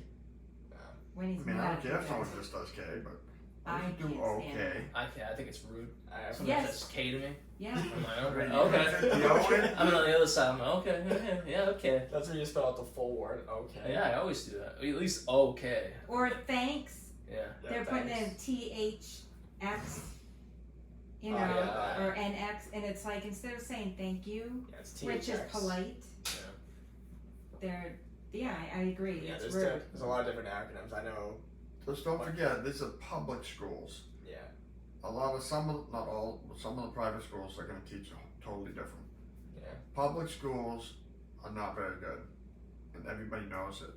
B: when he's
D: I mean, I
B: mad,
D: don't care if
B: he
D: someone
B: does.
D: just does K, but
B: I
D: you should do
B: can't stand
D: okay.
C: I think it's rude.
A: I have
C: Somebody
B: Yes.
C: says K to me.
B: Yeah.
C: I'm like,
D: Right,
C: okay.
D: you okay?
C: I'm on the other side. I'm like, okay. Yeah, okay.
A: That's when you spell out the full word. Okay.
C: Yeah, I always do that. At least okay.
B: Or thanks.
C: Yeah.
A: Yeah,
B: They're putting in
A: thanks.
B: THX, you
A: Oh,
B: know,
A: yeah.
B: or NX, and it's like instead of saying thank you,
A: Yeah, it's
B: which is
A: THX.
B: polite, they're, I agree,
A: Yeah,
B: it's
A: there's,
B: rude.
A: there's a lot of different acronyms. I know.
D: Just don't forget, these are public schools.
A: Yeah.
D: Not all, but some of the private schools are going to teach totally different.
A: Yeah.
D: Public schools are not very good, and everybody knows it.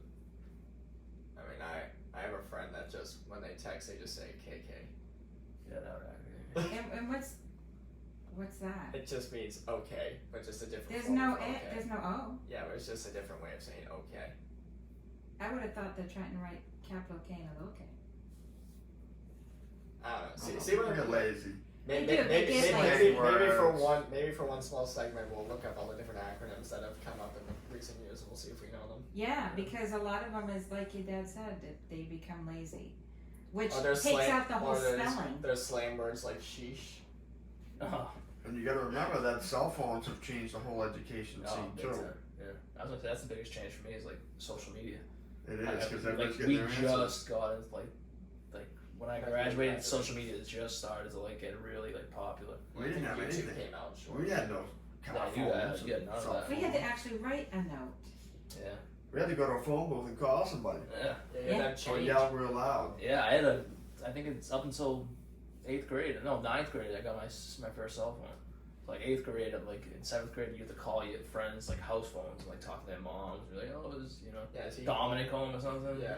A: I mean, I have a friend that just when they text they just say KK.
C: Yeah, that would agree.
B: And what's that?
A: It just means okay, but just a different.
B: There's
A: form
B: no
A: of
B: A,
A: okay.
B: there's no O.
A: Yeah, but it's just a different way of saying okay.
B: I would have thought they're trying to write capital K and a little K.
A: I don't know. See,
D: People
A: see what
D: get lazy.
A: Maybe,
B: They do, they
A: maybe,
B: get
A: maybe,
D: lazy.
A: maybe for one small segment, we'll look up all the different acronyms that have come up in the recent years, and we'll see if we know them.
B: Yeah, because a lot of them is like your dad said, that they become lazy, which
A: Or there's
B: takes
A: slang,
B: out the whole
A: or there's,
B: spelling.
A: there's slang words like sheesh.
C: Oh,
D: And you got to remember that cell phones have changed the whole education
C: oh,
D: scene
C: big
D: too.
C: time. Yeah. I was gonna say that's the biggest change for me is like social media.
D: It is because
C: like
D: everybody's
C: we
D: getting their answers.
C: just got into like when I graduated, social media just started to like get really like popular.
D: We didn't have
A: YouTube
D: anything.
A: came out short.
D: We had no car
C: Yeah, you had-
D: phones.
C: you had none of
D: cell
C: that.
B: We had to
D: phones.
B: actually write a note.
C: Yeah.
D: We had to go to a phone booth and call somebody.
C: Yeah.
A: Yeah, that
D: Or
A: changed.
D: yell real loud.
C: Yeah, I think it's up until 8th grade. No, 9th grade. I got my first cell phone. Like 8th grade, I'm like in 7th grade, you get to call your friends like house phones, and, like talk to their moms. You're like, oh, is
A: Yeah, so you-
C: Dominic home or something?
A: Yeah.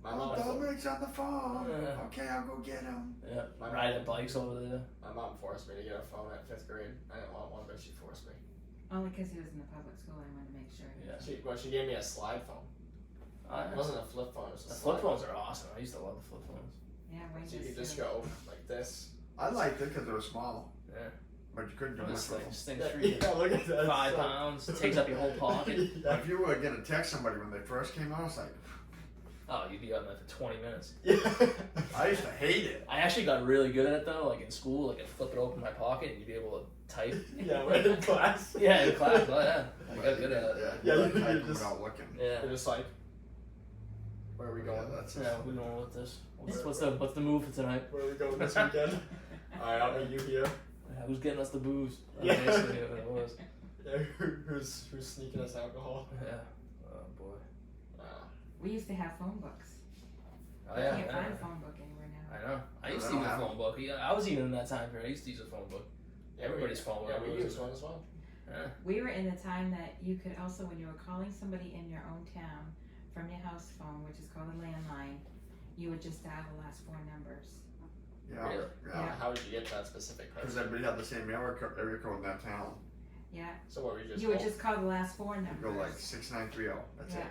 A: My
D: Oh,
A: mom,
D: Dominic's on the phone.
C: Yeah.
D: Okay, I'll go get him.
C: Yeah.
A: My
C: Riding bikes over there.
A: my mom forced me to get a phone at 5th grade. I didn't want one, but she forced me.
B: Only because he was in the public school, I wanted to make sure.
C: Yeah.
A: She gave me a slide phone. It wasn't a flip phone. It was a
C: The
A: slide
C: flip phones are awesome. I used to love the flip phones.
B: Yeah,
A: phone.
B: we
A: So you could
B: just
A: just go like this.
D: I liked it because they were small.
C: Yeah.
D: But you couldn't do much
C: This
D: with
C: thing,
D: them.
C: this thing's
A: Yeah,
C: free.
A: yeah, look at that.
C: 5
A: So-
C: pounds. Takes up your whole pocket.
A: yeah.
D: If you were going to text somebody when they first came out, it's like,
C: Oh, you'd be on there for 20 minutes.
A: Yeah.
D: I used to hate it.
C: I actually got really good at it though. Like in school, like I'd flip it open in my pocket and you'd be able to type.
A: Yeah, we're in class.
C: Yeah, in class. Oh yeah, I got good at it.
D: Yeah,
A: Yeah,
D: you
A: you
D: could type
A: just-
D: without looking.
C: Yeah.
A: We're just like, where are we going?
D: Yeah, that's
C: Yeah, we're going with this. What's the move for tonight?
A: Where are we going this weekend? Alright, I'll meet you here.
C: Yeah, who's getting us the booze?
A: Yeah.
C: That's basically what it was.
A: Yeah, who's sneaking us alcohol?
C: Yeah. Oh boy.
B: We used to have phone books.
C: Oh
B: I
C: yeah.
B: can't
C: yeah.
B: find a phone book anywhere now.
C: I know. I used
D: I
C: to
D: don't
C: use a
D: have
C: phone book. Yeah, I was even in that time period. I used to use a phone book. Everybody's phone.
A: Yeah,
C: when I
A: we
C: was
A: used
C: in-
A: one as well.
C: Yeah.
B: We were in the time that you could also, when you were calling somebody in your own town from your house phone, which is called a landline, you would just dial the last 4 numbers.
D: Yeah.
C: Really?
D: Yeah.
A: How would you get that specific
D: Because
A: person?
D: everybody had the same area code in that town.
B: Yeah.
A: So what, we just
B: You would just call the last 4 numbers.
D: You go like 6930. That's
B: Yeah.
D: it.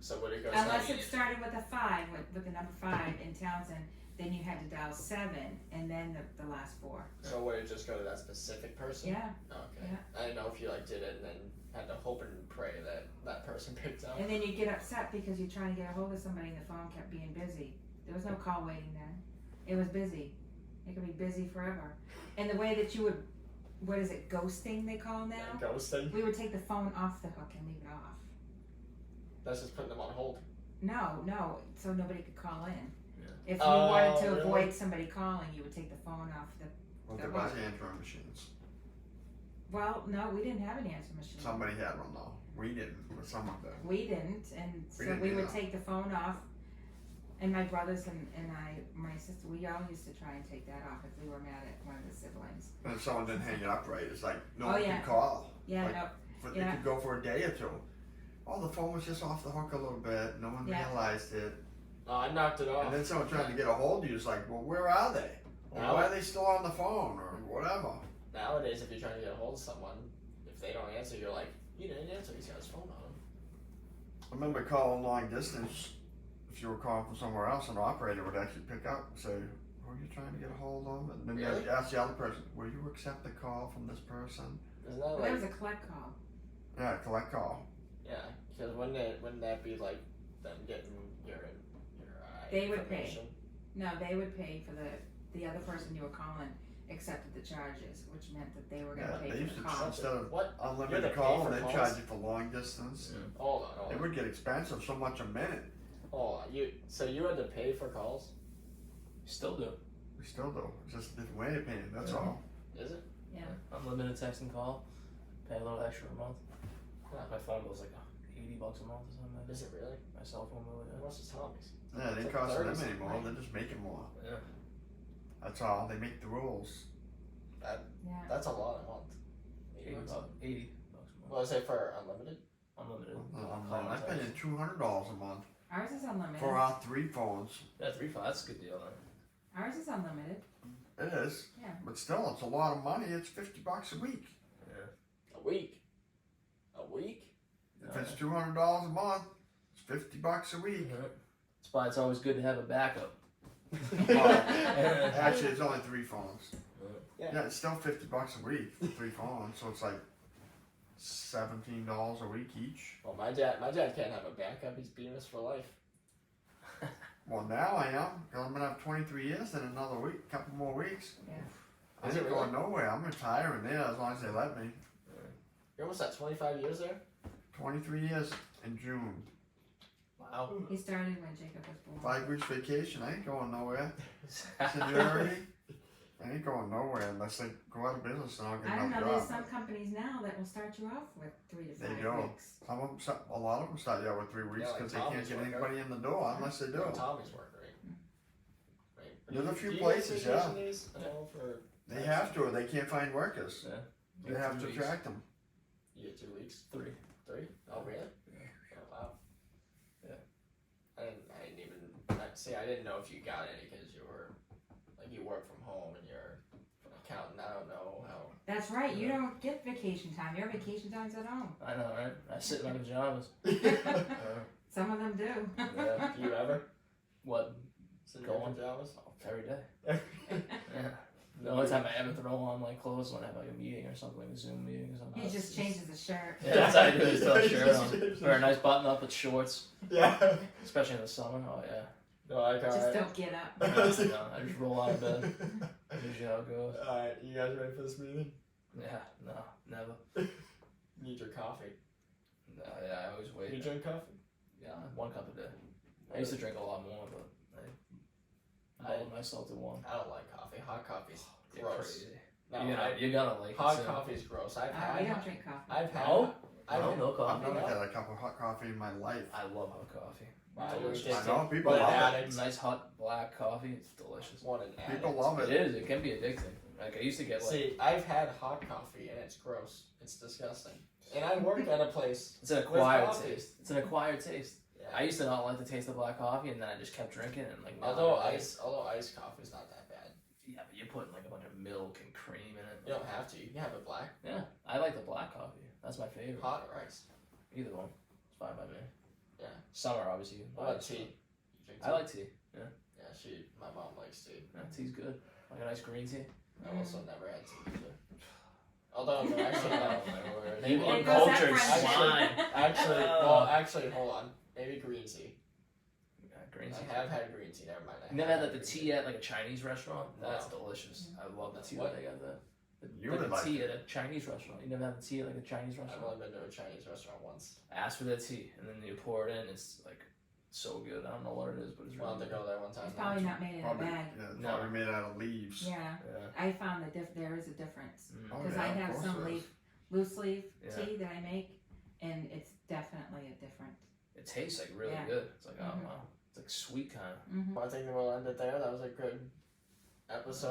A: So would it go
B: Unless it started with a 5, with the number 5 in Townsend, then you had to dial 7 and then the last 4.
A: So would it just go to that specific person?
B: Yeah.
A: Okay.
B: Yeah.
A: I didn't know if you like did it and then had to hope and pray that that person picked up.
B: And then you get upset because you're trying to get a hold of somebody and the phone kept being busy. There was no call waiting then. It was busy. It could be busy forever. And the way that you would, what is it, ghosting they call now?
A: Ghosting.
B: We would take the phone off the hook and leave it off.
A: That's just putting them on hold.
B: No, so nobody could call in.
C: Yeah.
B: If you wanted to
A: really?
B: avoid somebody calling, you would take the phone off the.
D: Well,
B: That
D: there
B: was-
D: was answering machines.
B: Well, no, we didn't have an answer machine.
D: Somebody had one though. We didn't, but someone did.
B: We didn't, and so
D: didn't
B: we would
D: either.
B: take the phone off. And my brothers and my sister, we all used to try and take that off if we were mad at one of the siblings.
D: And if someone didn't hang it up right, it's like no
B: Oh,
D: one
B: yeah.
D: can call.
B: Yeah,
D: Like,
B: no,
D: But
B: Yeah.
D: it could go for a day or two. Oh, the phone was just off the hook a little bit. No one
B: Yeah.
D: realized it.
A: No, I knocked it off.
D: And then someone tried to get a hold of you. It's like, well, where are they? Or
A: Now-
D: why are they still on the phone or whatever?
A: Nowadays, if you're trying to get a hold of someone, if they don't answer, you're like, he didn't answer. He's got his phone on him.
D: I remember calling long distance. If you were calling from somewhere else, an operator would actually pick up and say, who are you trying to get a hold of? And then
A: Really?
D: you ask the other person, will you accept the call from this person?
A: Isn't that
B: well, that
A: like,
B: was a collect call.
D: Yeah, collect call.
A: yeah? Because wouldn't that be like them getting your
B: They would pay.
A: information?
B: No, they would pay for the other person you were calling accepted the charges, which meant that they were
D: Yeah,
B: gonna pay
D: they
B: for
D: used
B: the
D: to,
B: call.
D: instead of
A: What? You had to
D: unlimited
A: pay
D: call,
A: for
D: they'd
A: calls?
D: charge you for long distance.
A: Hold on.
D: It would get expensive, so much a minute.
A: Hold on. So you had to pay for calls?
C: Still do.
D: We still do. It's just a different way of paying, that's
C: Yeah.
D: all.
A: Is it?
C: Unlimited text and call. Pay a little extra a month.
A: Yeah.
C: My phone bill's like $80 a month or something.
A: Is it really?
C: My cell phone bill,
A: How
C: yeah.
A: much is Tommy's?
D: Yeah, they
A: It's
D: ain't
A: like
D: costing
A: 30
D: them anymore,
A: something.
D: they're just making more.
C: Yeah.
D: That's all, they make the rules.
B: Yeah.
A: That's a lot a month.
C: 80
A: bucks.
C: bucks a month.
A: What was it for unlimited?
C: Unlimited.
D: I'm paying $200 a month
B: Ours is unlimited.
D: for our 3 phones.
C: Yeah, 3.5. That's a good deal then.
B: Ours is unlimited.
D: It is.
B: Yeah.
D: But still, it's a lot of money. It's $50 a week.
C: Yeah.
A: A week. A week?
D: If it's $200 a month, it's $50 a week.
C: That's why it's always good to have a backup.
D: Actually, it's only 3 phones.
A: Yeah.
D: Yeah, it's still $50 a week for 3 phones, so it's like $17 a week each.
A: Well, my dad can't have a backup. He's beating us for life.
D: Well, now I am, because I'm gonna have 23 years in another week, couple more weeks.
B: Yeah.
D: I
A: Is
D: ain't
A: it
D: going nowhere. I'm retiring there as long as they let me.
A: You're almost at 25 years there?
D: 23 years in June.
A: Wow.
B: He started when Jacob was born.
D: 5 weeks vacation. I ain't going nowhere. Seniority. I ain't going nowhere unless they go out of business and I'll get
B: I don't
D: another
B: know,
D: job.
B: there's some companies now that will start you off with 3 to 5
D: There you go.
B: weeks.
D: Some of them, a lot of them start you out with 3 weeks
A: Yeah, like
D: because they can't
A: Tommy's
D: get
A: worker.
D: anybody in the door unless they do.
A: Tommy's work, right? Right.
D: There's a
A: Do
D: few
A: you get
D: places, yeah.
A: vacation days at all for?
D: They have to or they can't find workers.
C: Yeah.
D: They have
C: 2
D: to
C: weeks.
D: attract them.
A: You get 2 weeks,
C: 3.
A: 3. Oh really?
C: Yeah.
A: Oh wow.
C: Yeah.
A: I didn't even see. I didn't know if you got any because you were like you work from home and you're an accountant. I don't know how.
B: That's right, you don't get vacation time. Your vacation time's at home.
C: I know, right? I sit in my pajamas.
B: Some of them do.
C: Yeah.
A: Do you ever
C: What?
A: sit in
C: Go
A: your
C: on.
A: pajamas?
C: Every day. Yeah. The only time I ever throw on like clothes is when I have like a meeting or something, like a Zoom meeting or something.
B: He just changes his shirt.
C: Yeah, that's how I do it. Just throw a shirt on. Wear a nice button up with shorts,
A: Yeah.
C: especially in the summer. Oh yeah.
A: No, like
B: Just
A: alright.
B: don't get up.
C: No, I just roll out of bed. Usually how it goes.
A: Alright, you guys ready for this meeting?
C: Yeah, no, never.
A: Need your coffee.
C: No, yeah, I always wait.
A: You drink coffee?
C: Yeah, 1 cup a day. I used to drink a lot more, but I lowered myself to 1.
A: I don't like coffee. Hot coffee's
C: You're
A: gross.
C: crazy.
A: No,
C: You're gonna like
A: hot
C: it. So.
A: coffee's gross.
B: We don't drink coffee.
A: I've had.
C: No?
A: I've
C: No,
A: had.
C: no
D: I've
C: coffee.
D: never had a cup of hot coffee in my life.
C: I love hot coffee.
A: Wow, you're
C: Delicious.
A: addicted.
D: I know, people
A: What an
D: love it.
A: addict.
C: Nice hot black coffee. It's delicious.
A: What an addict.
D: People love
C: It
D: it.
C: is. It can be addicting. Like I used to get like
A: See, I've had hot coffee and it's gross. It's disgusting. And I work at a place.
C: it's an acquired
A: coffee.
C: taste. It's an acquired taste.
A: Yeah.
C: I used to not like the taste of black coffee, and then I just kept drinking and like. now
A: Although
C: I like it.
A: iced coffee's not that bad.
C: Yeah, but you're putting like a bunch of milk and cream in it.
A: You don't have to. You can have it black,
C: Yeah, I like the black coffee. That's my favorite.
A: hot or iced.
C: Either one. It's fine by me.
A: Yeah.
C: Summer, obviously.
A: What about tea? You drink tea?
C: I like tea.
A: Yeah, my mom likes tea.
C: Yeah, tea's good. Like a nice green tea.
A: I also never had tea either. Although, no, actually, no.
C: You
B: There goes that
C: uncultured
B: friendship.
C: swine.
A: Actually, hold on. Maybe green tea.
C: Yeah, green tea.
A: I have had green tea. Never mind.
C: You never had like the tea at like a Chinese restaurant? That's
A: No.
C: delicious. I love the tea
A: What?
C: that they got there.
D: You
C: Like
D: would
C: the
D: like
C: tea
D: it.
C: at a Chinese restaurant. You never had the tea at like a Chinese
A: I've
C: restaurant?
A: only been to a Chinese restaurant once.
C: Ask for the tea, and then you pour it in. It's like so good. I don't know what it is, but it's
A: I'll
C: really
A: have to
C: good.
A: go there one time.
B: It's probably not made in a
D: Probably,
B: bag.
D: yeah, it's
C: No.
D: probably made out of leaves.
B: Yeah,
C: Yeah.
B: I found that there is a difference.
C: Mm.
D: Oh,
B: Because
D: yeah,
B: I
D: of
B: have
D: course
B: some
D: there is.
B: loose leaf
C: Yeah.
B: tea that I make, and it's definitely a different.
C: It tastes like really
B: Yeah.
C: good. It's like, oh
B: Mhm.
C: wow. It's like sweet kind of.
B: Mm-hmm.
A: Well, I think we'll end it there. That was a good episode.